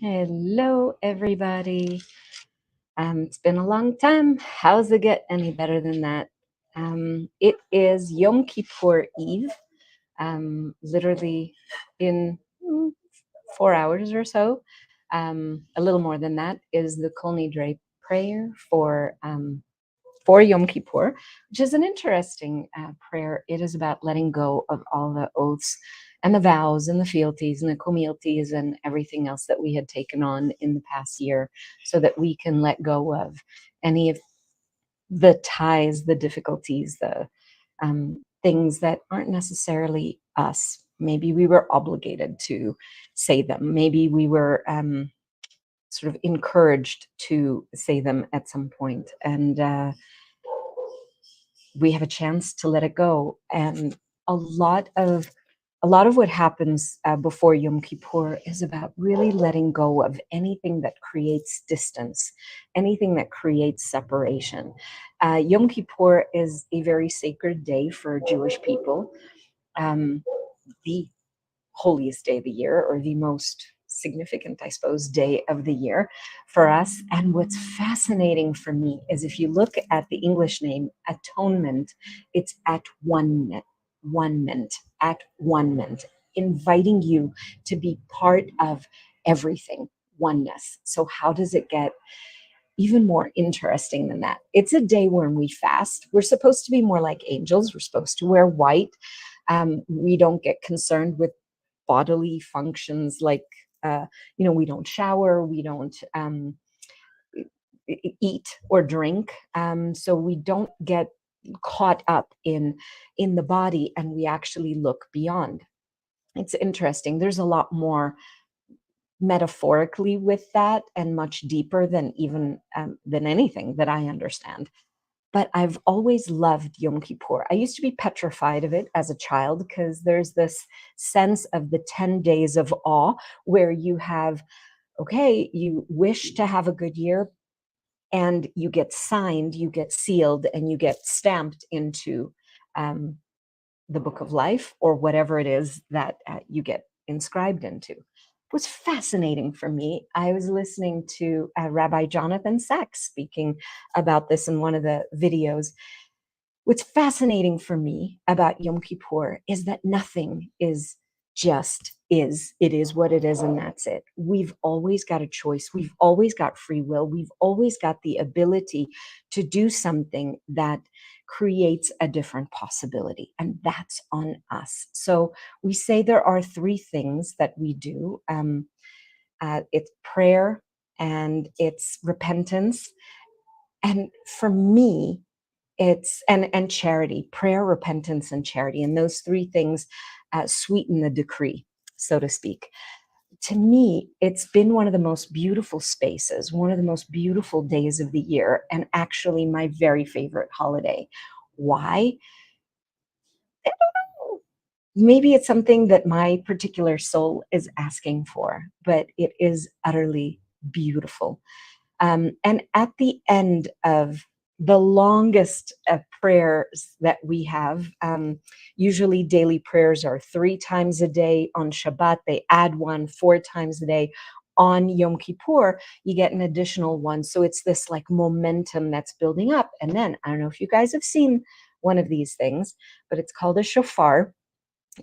Hello, everybody. It's been a long time. How's it get any better than that? It is Yom Kippur Eve. Literally in 4 hours or so, a little more than that, is the Kol Nidre prayer for Yom Kippur, which is an interesting prayer. It is about letting go of all the oaths and the vows and the fealties and the communties and everything else that we had taken on in the past year so that we can let go of any of the ties, the difficulties, the things that aren't necessarily us. Maybe we were obligated to say them. Maybe we were sort of encouraged to say them at some point. And we have a chance to let it go. And a lot of what happens before Yom Kippur is about really letting go of anything that creates distance, anything that creates separation. Yom Kippur is a very sacred day for Jewish people, the holiest day of the year, or the most significant, I suppose, day of the year for us. And what's fascinating for me is if you look at the English name atonement, it's at at one ment, inviting you to be part of everything, oneness. So how does it get even more interesting than that? It's a day when we fast. We're supposed to be more like angels. We're supposed to wear white. We don't get concerned with bodily functions like we don't shower, we don't eat or drink, so we don't get caught up in the body, and we actually look beyond. It's interesting. There's a lot more metaphorically with that, and much deeper than even than anything that I understand. But I've always loved Yom Kippur. I used to be petrified of it as a child because there's this sense of the 10 days of awe where you have, okay, you wish to have a good year and you get signed, you get sealed, and you get stamped into um, the book of life or whatever it is that you get inscribed into. It was fascinating for me. I was listening to Rabbi Jonathan Sacks speaking about this in one of the videos. What's fascinating for me about Yom Kippur is that nothing is just is. It is what it is, and that's it. We've always got a choice. We've always got free will. We've always got the ability to do something that creates a different possibility, and that's on us. So we say there are three things that we do. It's prayer and it's repentance. And for me, it's and charity, prayer, repentance, and charity. And those three things sweeten the decree, so to speak. To me, it's been one of the most beautiful spaces, one of the most beautiful days of the year, and actually my very favorite holiday. Why? I don't know. Maybe it's something that my particular soul is asking for, but it is utterly beautiful. And at the end of the longest prayers that we have, usually daily prayers are 3 times a day. On Shabbat, they add one 4 times a day. On Yom Kippur, you get an additional one. So it's this like momentum that's building up. And then I don't know if you guys have seen one of these things, but it's called a shofar.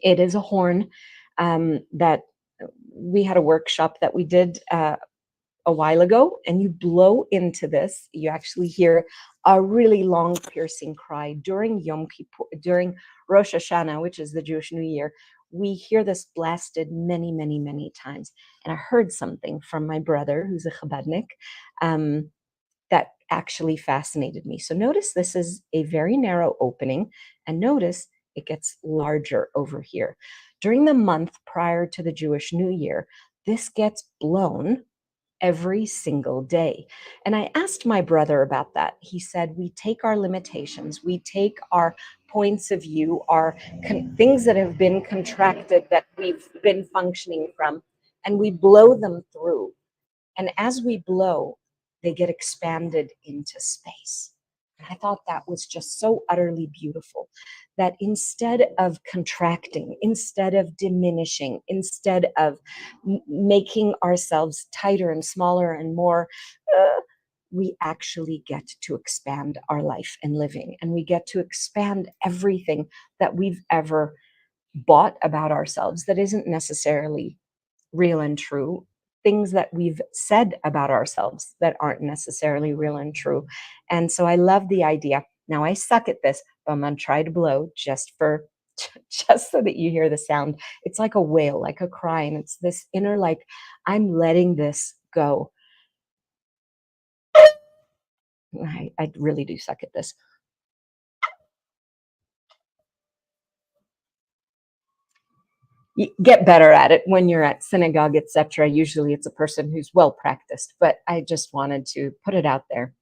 It is a horn that we had a workshop that we did a while ago, and you blow into this. You actually hear a really long, piercing cry during Yom Kippur, during Rosh Hashanah, which is the Jewish New Year. We hear this blasted many, many, many times. And I heard something from my brother, who's a Chabadnik, that actually fascinated me. So notice this is a very narrow opening, and notice it gets larger over here. During the month prior to the Jewish New Year, this gets blown every single day. And I asked my brother about that. He said, we take our limitations, we take our points of view, our things that have been contracted that we've been functioning from, and we blow them through. And as we blow, they get expanded into space. And I thought that was just so utterly beautiful that instead of contracting, instead of diminishing, instead of making ourselves tighter and smaller and more, uh, we actually get to expand our life and living, and we get to expand everything that we've ever bought about ourselves that isn't necessarily real and true, things that we've said about ourselves that aren't necessarily real and true. And so I love the idea. Now I suck at this, but I'm going to try to blow just for just so that you hear the sound. It's like a wail, like a cry, and it's this inner like I'm letting this go. I really do suck at this. You get better at it when you're at synagogue, etc. Usually it's a person who's well practiced, but I just wanted to put it out there.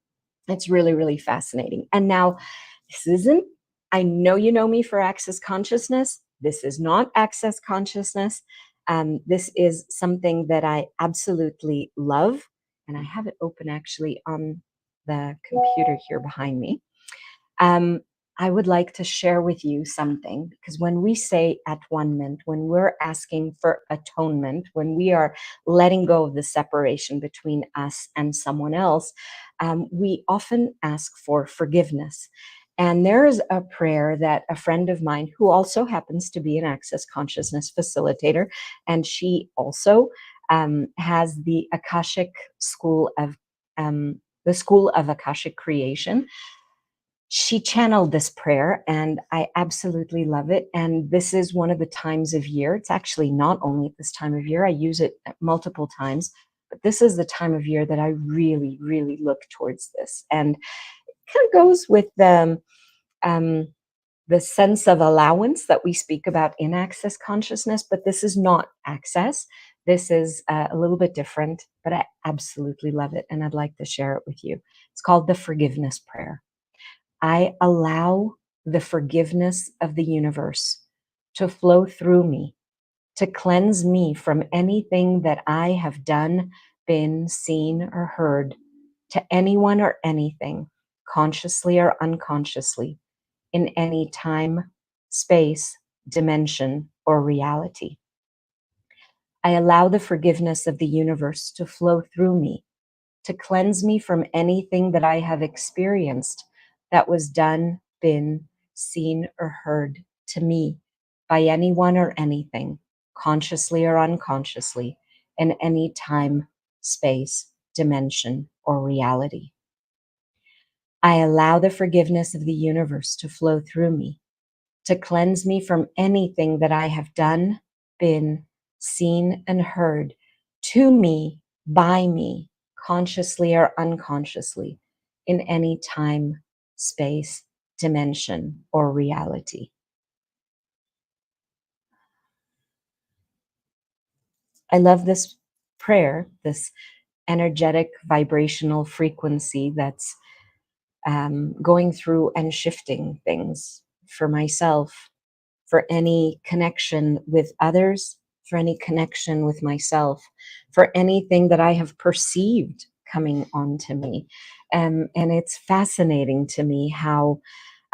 It's really, really fascinating. And now, this isn't, I know you know me for access consciousness. This is not access consciousness. This is something that I absolutely love. And I have it open actually on the computer here behind me. Um, I would like to share with you something because when we say atonement, when we're asking for atonement, when we are letting go of the separation between us and someone else, we often ask for forgiveness. And there is a prayer that a friend of mine, who also happens to be an access consciousness facilitator, and she also has the School of Akashic Creation. She channeled this prayer and I absolutely love it. And this is one of the times of year. It's actually not only at this time of year, I use it multiple times, but this is the time of year that I really, really look towards this. And it kind of goes with um, the sense of allowance that we speak about in access consciousness, but this is not access. This is a little bit different, but I absolutely love it. And I'd like to share it with you. It's called the Forgiveness Prayer. I allow the forgiveness of the universe to flow through me, to cleanse me from anything that I have done, been, seen, or heard to anyone or anything, consciously or unconsciously, in any time, space, dimension, or reality. I allow the forgiveness of the universe to flow through me, to cleanse me from anything that I have experienced that was done, been, seen, or heard to me by anyone or anything, consciously or unconsciously, in any time, space, dimension, or reality. I allow the forgiveness of the universe to flow through me, to cleanse me from anything that I have done, been, seen, and heard to me, by me, consciously or unconsciously, in any time, space, dimension, or reality. I love this prayer, this energetic vibrational frequency that's going through and shifting things for myself, for any connection with others, for any connection with myself, for anything that I have perceived coming onto me. And it's fascinating to me how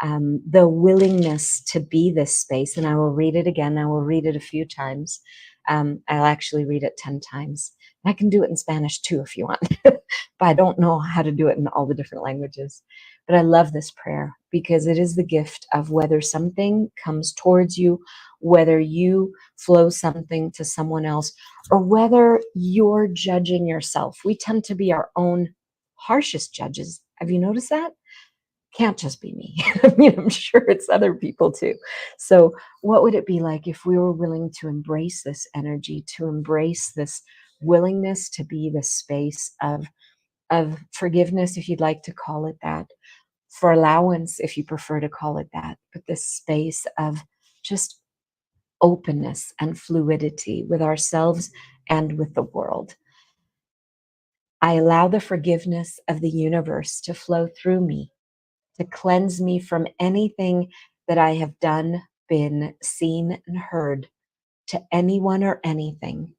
the willingness to be this space, and I will read it again, I will read it a few times. I'll actually read it 10 times. I can do it in Spanish too if you want, but I don't know how to do it in all the different languages. But I love this prayer because it is the gift of whether something comes towards you, whether you flow something to someone else, or whether you're judging yourself. We tend to be our own harshest judges. Have you noticed that? Can't just be me. I mean, I'm sure it's other people too. So, what would it be like if we were willing to embrace this energy, to embrace this willingness to be the space of forgiveness, if you'd like to call it that, for allowance, if you prefer to call it that, but this space of just openness and fluidity with ourselves and with the world. I allow the forgiveness of the universe to flow through me, to cleanse me from anything that I have done, been, seen, and heard to anyone or anything,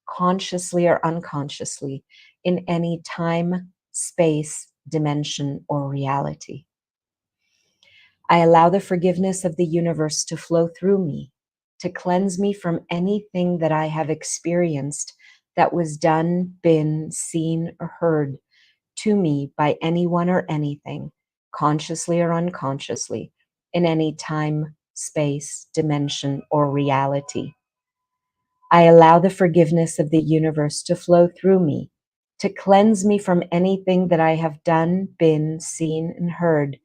consciously or unconsciously, in any time, space, dimension, or reality. I allow the forgiveness of the universe to flow through me, to cleanse me from anything that I have experienced that was done, been, seen, or heard to me by anyone or anything, consciously or unconsciously, in any time, space, dimension, or reality. I allow the forgiveness of the universe to flow through me, to cleanse me from anything that I have done, been, seen, and heard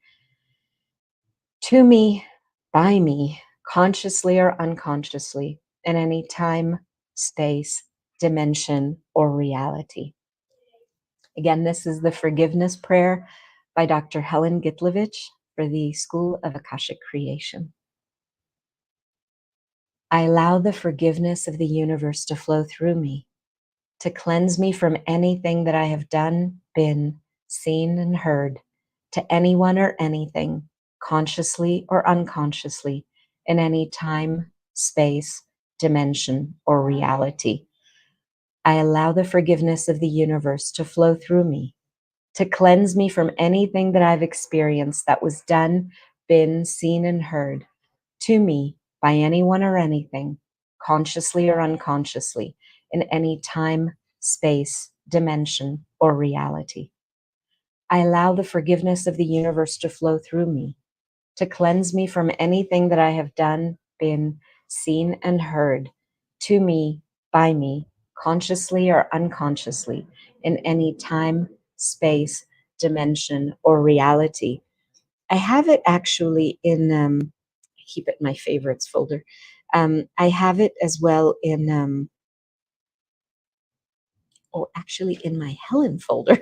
to me, by me, consciously or unconsciously, in any time, space, dimension, or reality. Again, this is the forgiveness prayer by Dr. Helen Gitlovich for the School of Akashic Creation. I allow the forgiveness of the universe to flow through me, to cleanse me from anything that I have done, been, seen, and heard to anyone or anything, consciously or unconsciously, in any time, space, dimension, or reality. I allow the forgiveness of the universe to flow through me, to cleanse me from anything that I've experienced that was done, been, seen, and heard to me by anyone or anything, consciously or unconsciously, in any time, space, dimension, or reality. I allow the forgiveness of the universe to flow through me, to cleanse me from anything that I have done, been, seen, and heard to me, by me, consciously or unconsciously, in any time, space, dimension, or reality. I have it actually in, I keep it in my favorites folder. I have it as well in, actually in my Helen folder.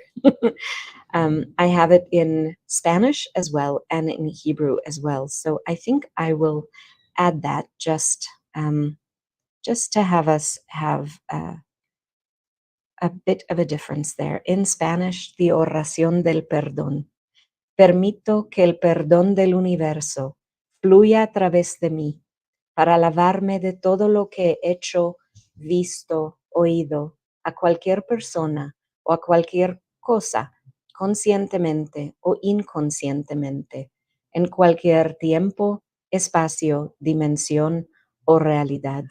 I have it in Spanish as well and in Hebrew as well. So I think I will add that just to have us have a bit of a difference there. In Spanish, the oración del perdón. Permito que el perdón del universo fluya a través de mí para lavarme de todo lo que he hecho, visto, oído, a cualquier persona o a cualquier cosa, conscientemente o inconscientemente, en cualquier tiempo, espacio, dimensión o realidad.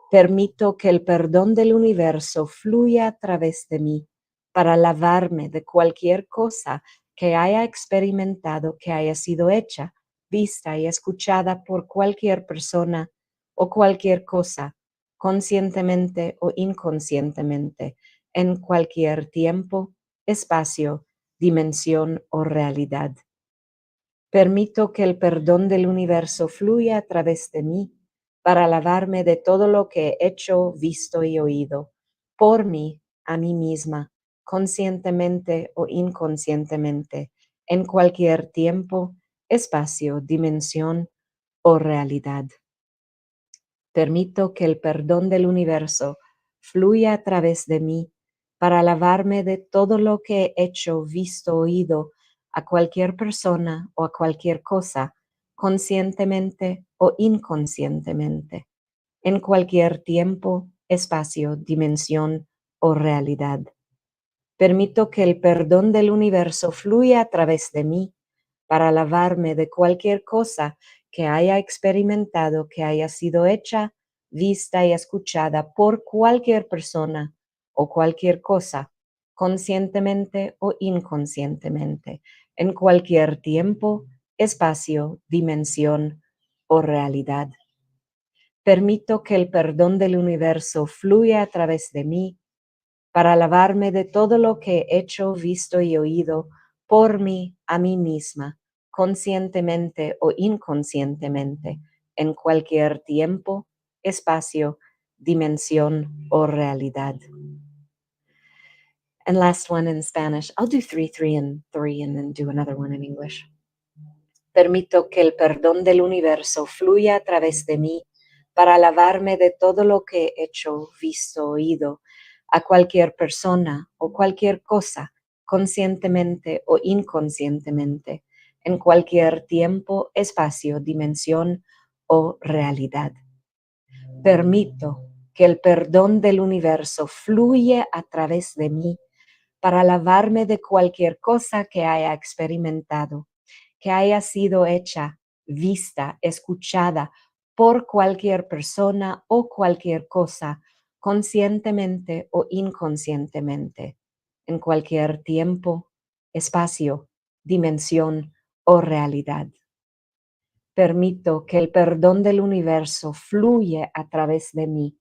Permito que el perdón del universo fluya a través de mí para lavarme de cualquier cosa que haya experimentado, que haya sido hecha, vista y escuchada por cualquier persona o cualquier cosa, conscientemente o inconscientemente, en cualquier tiempo, espacio, dimensión o realidad. Permito que el perdón del universo fluya a través de mí para lavarme de todo lo que he hecho, visto y oído, por mí, a mí misma, conscientemente o inconscientemente, en cualquier tiempo, espacio, dimensión o realidad. Permito que el perdón del universo fluya a través de mí para lavarme de todo lo que he hecho, visto, oído, a cualquier persona o a cualquier cosa, conscientemente o inconscientemente, en cualquier tiempo, espacio, dimensión o realidad. Permito que el perdón del universo fluya a través de mí para lavarme de cualquier cosa que haya experimentado, que haya sido hecha, vista y escuchada por cualquier persona o cualquier cosa, conscientemente o inconscientemente, en cualquier tiempo, espacio, dimensión o realidad. Permito que el perdón del universo fluya a través de mí para lavarme de todo lo que he hecho, visto y oído por mí, a mí misma, conscientemente o inconscientemente, en cualquier tiempo, espacio, dimensión o realidad. And last one in Spanish. I'll do three, and three, and then do another one in English. Permito que el perdón del universo fluya a través de mí para lavarme de todo lo que he hecho, visto, oído, a cualquier persona o cualquier cosa, conscientemente o inconscientemente, en cualquier tiempo, espacio, dimensión o realidad. Permito que el perdón del universo fluya a través de mí para lavarme de cualquier cosa que haya experimentado, que haya sido hecha, vista, escuchada por cualquier persona o cualquier cosa, conscientemente o inconscientemente, en cualquier tiempo, espacio, dimensión o realidad. Permito que el perdón del universo fluya a través de mí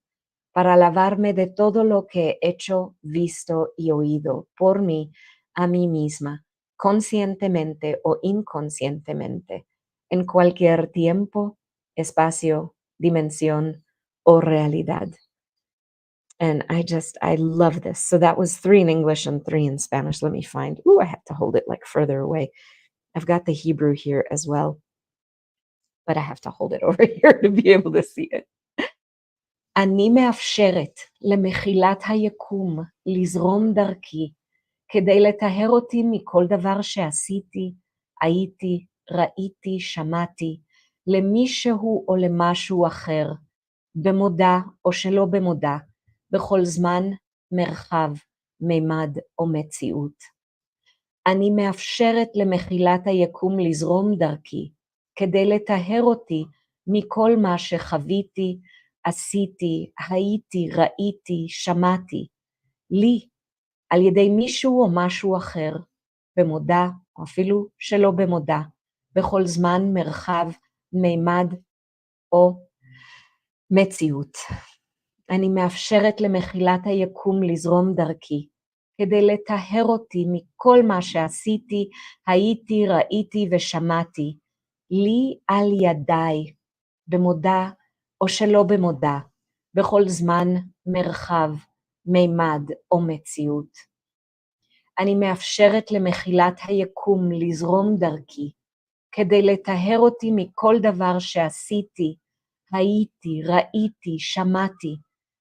para lavarme de todo lo que he hecho, visto y oído por mí a mí misma, conscientemente o inconscientemente, en cualquier tiempo, espacio, dimensión o realidad. And I love this. So that was 3 in English and 3 in Spanish. Let me find, I have to hold it like further away. I've got the Hebrew here as well, but I have to hold it over here to be able to see it. אני מאפשרת למחילת היקום לזרום דרכי כדי לטהר אותי מכל דבר שעשיתי, הייתי, ראיתי, שמעתי, למישהו או למשהו אחר, במודע או שלא במודע, בכל זמן, מרחב, מימד או מציאות. אני מאפשרת למחילת היקום לזרום דרכי כדי לטהר אותי מכל מה שחוויתי, עשיתי, הייתי, ראיתי, שמעתי, לי, על ידי מישהו או משהו אחר, במודע או אפילו שלא במודע, בכל זמן, מרחב, מימד או מציאות. אני מאפשרת למחילת היקום לזרום דרכי, כדי לטהר אותי מכל מה שעשיתי, הייתי, ראיתי ושמעתי, לי על ידיי, במודע או שלא במודע, בכל זמן, מרחב, מימד או מציאות. אני מאפשרת למחילת היקום לזרום דרכי, כדי לטהר אותי מכל דבר שעשיתי, הייתי, ראיתי, שמעתי,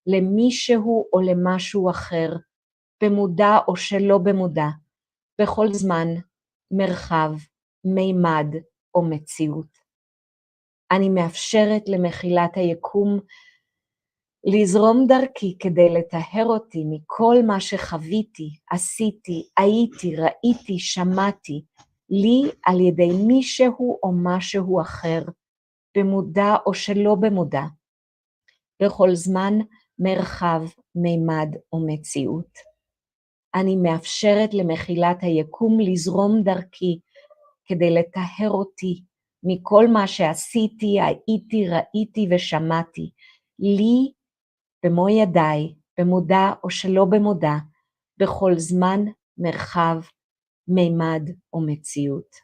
למישהו או למשהו אחר, במודע או שלא במודע, בכל זמן, מרחב, מימד או מציאות. אני מאפשרת למחילת היקום לזרום דרכי כדי לטהר אותי מכל מה שחוויתי, עשיתי, הייתי, ראיתי, שמעתי, לי על ידי מישהו או משהו אחר, במודע או שלא במודע, בכל זמן, מרחב, מימד או מציאות. אני מאפשרת למחילת היקום לזרום דרכי כדי לטהר אותי מכל מה שעשיתי, הייתי, ראיתי ושמעתי, לי במו ידיי, במודע או שלא במודע, בכל זמן, מרחב, מימד או מציאות.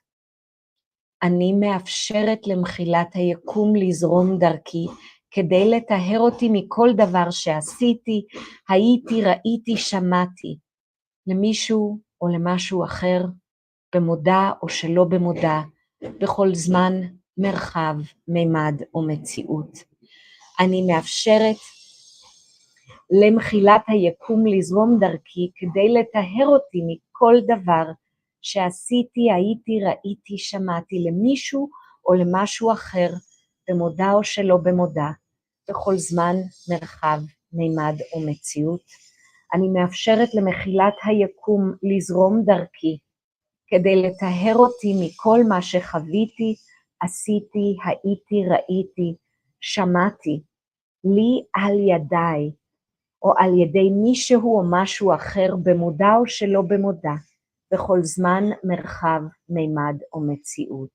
אני מאפשרת למחילת היקום לזרום דרכי, כדי לטהר אותי מכל דבר שעשיתי, הייתי, ראיתי, שמעתי, למישהו או למשהו אחר, במודע או שלא במודע, בכל זמן, מרחב, מימד או מציאות. אני מאפשרת למחילת היקום לזרום דרכי, כדי לטהר אותי מכל דבר שעשיתי, הייתי, ראיתי, שמעתי, למישהו או למשהו אחר, במודע או שלא במודע, בכל זמן, מרחב, מימד או מציאות. אני מאפשרת למחילת היקום לזרום דרכי, כדי לטהר אותי מכל מה שחוויתי, עשיתי, הייתי, ראיתי, שמעתי, לי על ידיי, או על ידי מישהו או משהו אחר, במודע או שלא במודע, בכל זמן, מרחב, מימד או מציאות.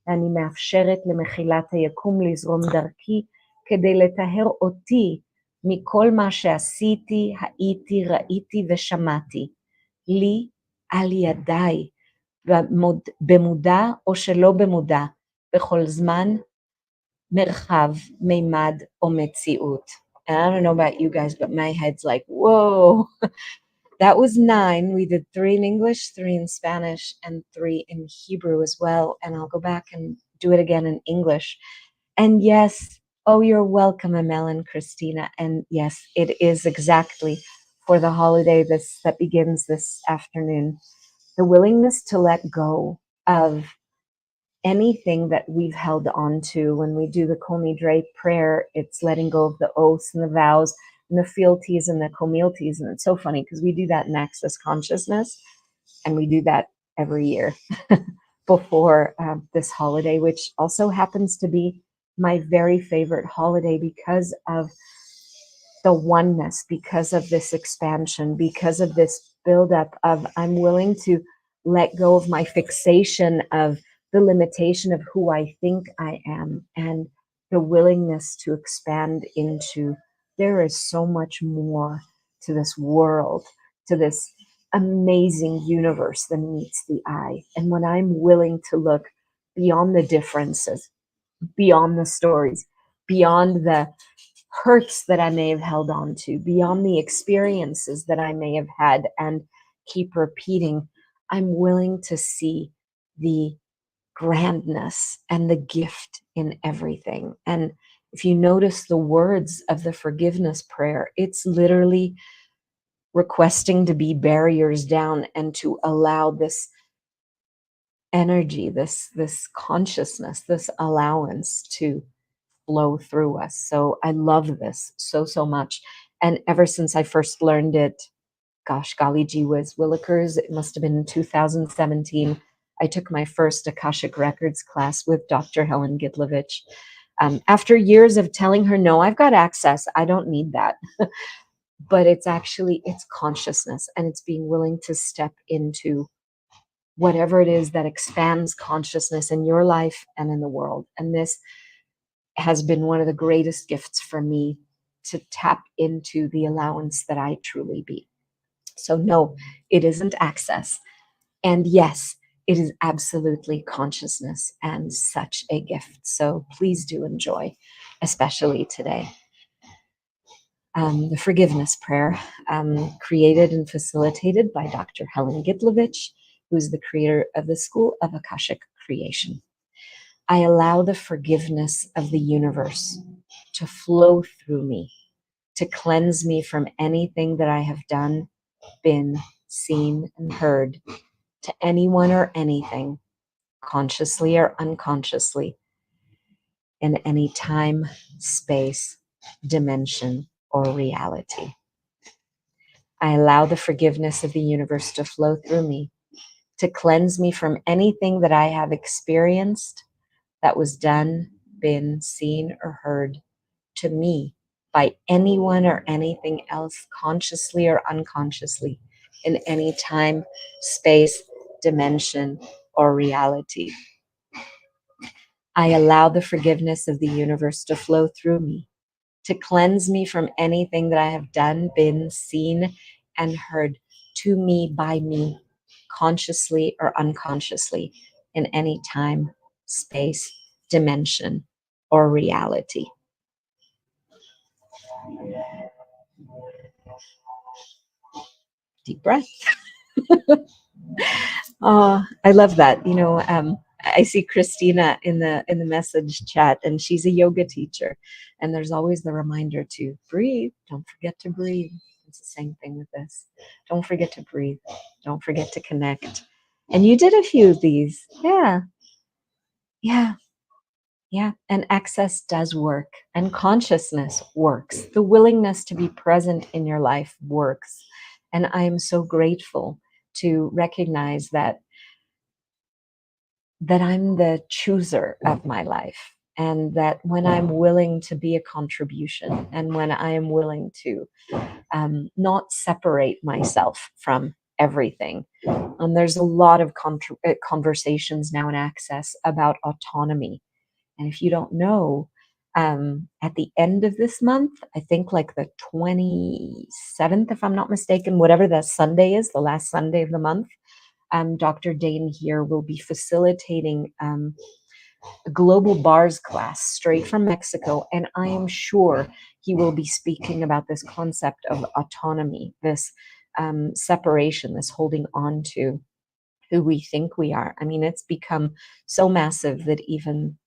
אני מאפשרת למחילת היקום לזרום דרכי, כדי לטהר אותי מכל מה שעשיתי, הייתי, ראיתי ושמעתי, לי על ידיי, במודע או שלא במודע, בכל זמן, מרחב, מימד או מציאות. And I don't know about you guys, but my head's like, whoa. That was 9. We did 3 in English, 3 in Spanish, and 3 in Hebrew as well. And I'll go back and do it again in English. And yes, oh, you're welcome, Amel and Christina. And yes, it is exactly for the holiday that begins this afternoon. The willingness to let go of anything that we've held on to. When we do the Kol Nidre prayer, it's letting go of the oaths and the vows and the fealties and the comilties. And it's so funny because we do that in Access Consciousness, and we do that every year. before this holiday, which also happens to be my very favorite holiday because of the oneness, because of this expansion, because of this buildup of I'm willing to let go of my fixation of the limitation of who I think I am, and the willingness to expand into there is so much more to this world, to this amazing universe than meets the eye. And when I'm willing to look beyond the differences, beyond the stories, beyond the hurts that I may have held on to, beyond the experiences that I may have had and keep repeating, I'm willing to see the grandness and the gift in everything. And if you notice the words of the forgiveness prayer, it's literally requesting to be barriers down and to allow this energy, this consciousness, this allowance to flow through us. So I love this so much. And ever since I first learned it, gosh, golly gee whiz, Willikers, it must have been in 2017. I took my first Akashic Records class with Dr. Helen Gitlovich. After years of telling her, no, I've got access, I don't need that. But it's consciousness, and it's being willing to step into whatever it is that expands consciousness in your life and in the world. And this has been one of the greatest gifts for me, to tap into the allowance that I truly be. So, no, it isn't access. And yes, it is absolutely consciousness and such a gift. So, please do enjoy, especially today. The forgiveness prayer, created and facilitated by Dr. Helen Gitlovich, who is the creator of the School of Akashic Creation. I allow the forgiveness of the universe to flow through me, to cleanse me from anything that I have done, been, seen, and heard to anyone or anything, consciously or unconsciously, in any time, space, dimension, or reality. I allow the forgiveness of the universe to flow through me, to cleanse me from anything that I have experienced, that was done, been, seen, or heard to me by anyone or anything else, consciously or unconsciously, in any time, space, dimension, or reality. I allow the forgiveness of the universe to flow through me, to cleanse me from anything that I have done, been, seen, and heard to me by me, consciously or unconsciously, in any time, space, dimension, or reality. Deep breath. Oh, I love that. I see Christina in the message chat, and she's a yoga teacher. And there's always the reminder to breathe. Don't forget to breathe. It's the same thing with this. Don't forget to breathe. Don't forget to connect. And you did a few of these. Yeah. Yeah. Yeah. And access does work, and consciousness works. The willingness to be present in your life works. And I am so grateful to recognize that I'm the chooser of my life, and that when I'm willing to be a contribution, and when I am willing to not separate myself from everything. And there's a lot of conversations now in Access about autonomy. And if you don't know, at the end of this month, I think like the 27th, if I'm not mistaken, whatever that Sunday is, the last Sunday of the month, Dr. Dane here will be facilitating a global bars class straight from Mexico. And I am sure he will be speaking about this concept of autonomy, this separation, this holding on to who we think we are. I mean, it's become so massive that even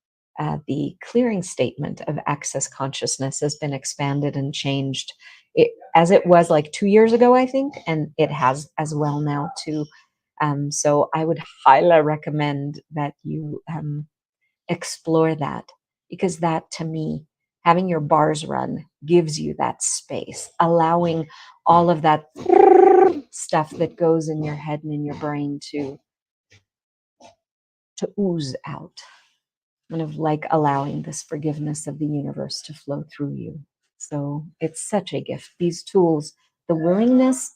the clearing statement of access consciousness has been expanded and changed. As it was like 2 years ago, I think, and it has as well now too. So I would highly recommend that you explore that, because that, to me, having your bars run gives you that space, allowing all of that stuff that goes in your head and in your brain to to ooze out, kind of like allowing this forgiveness of the universe to flow through you. So it's such a gift. These tools, the willingness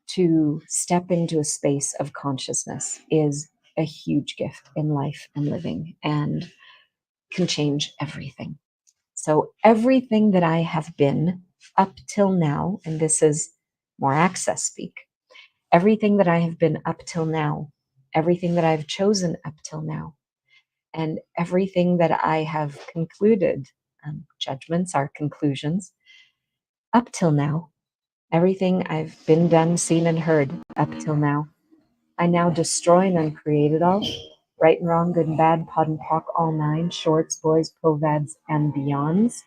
to step into a space of consciousness is a huge gift in life and living and can change everything. So everything that I have been up till now, and this is more access speak, everything that I have been up till now, everything that I've chosen up till now, and everything that I have concluded, judgments are conclusions, up till now, everything I've been, done, seen, and heard up till now, I now destroy and uncreate it all. Right and wrong, good and bad, pod and pock, all nine, shorts, boys, povads, and beyonds.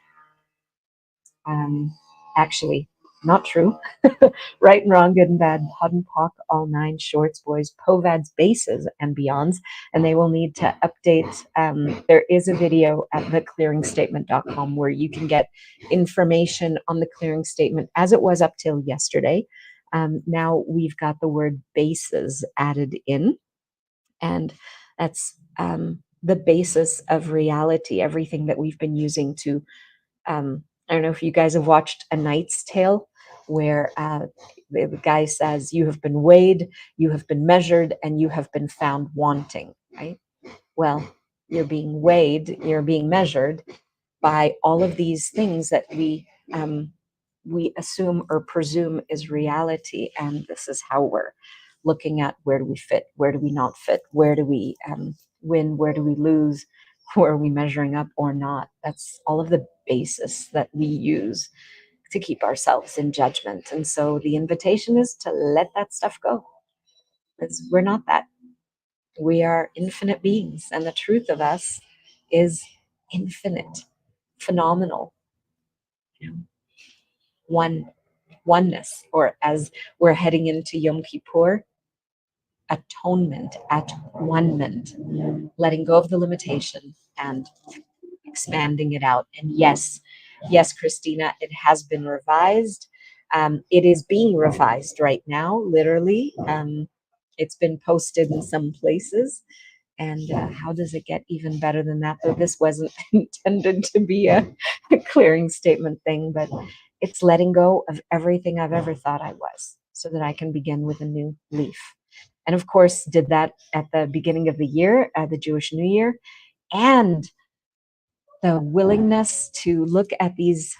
Actually, not true. Right and wrong, good and bad, pod and pock, all nine, shorts, boys, povads, bases, and beyonds. And they will need to update. There is a video at theclearingstatement.com where you can get information on the clearing statement as it was up till yesterday. Now we've got the word bases added in, and that's the basis of reality, everything that we've been using to I don't know if you guys have watched A Knight's Tale, where the guy says, "You have been weighed, you have been measured, and you have been found wanting." Right? Well, you're being weighed, you're being measured by all of these things that we assume or presume is reality, and this is how we're looking at where do we fit, where do we not fit, where do we win, where do we lose, where are we measuring up or not. That's all of the basis that we use to keep ourselves in judgment. And so the invitation is to let that stuff go, because we're not that. We are infinite beings, and the truth of us is infinite, phenomenal, you know, oneness, or as we're heading into Yom Kippur, atonement, at one-ment, letting go of the limitation and expanding it out. And yes, Christina, it has been revised. It is being revised right now, literally. It's been posted in some places. And how does it get even better than that? Though this wasn't intended to be a clearing statement thing, but it's letting go of everything I've ever thought I was so that I can begin with a new leaf. And of course, did that at the beginning of the year, the Jewish New Year, and the willingness to look at these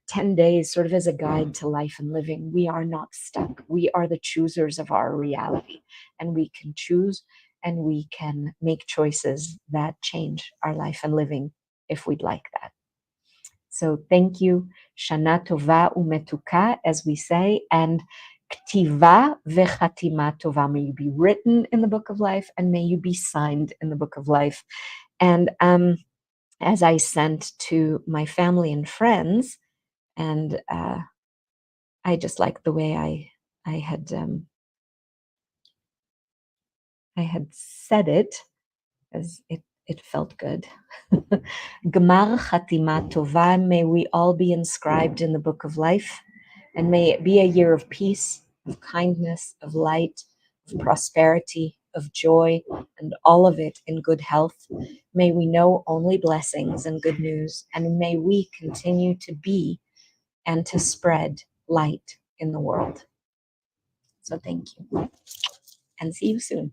10 days sort of as a guide to life and living. We are not stuck. We are the choosers of our reality, and we can choose and we can make choices that change our life and living if we'd like that. So thank you. Shana tova umetuka, as we say, and ktiva vechatima tova. May you be written in the book of life, and may you be signed in the book of life. And as I sent to my family and friends, and I just liked the way I had said it, as it felt good. Gemar Chatima Tova, may we all be inscribed in the book of life, and may it be a year of peace, of kindness, of light, of prosperity, of joy, and all of it in good health. May we know only blessings and good news, and may we continue to be and to spread light in the world. So thank you, and see you soon.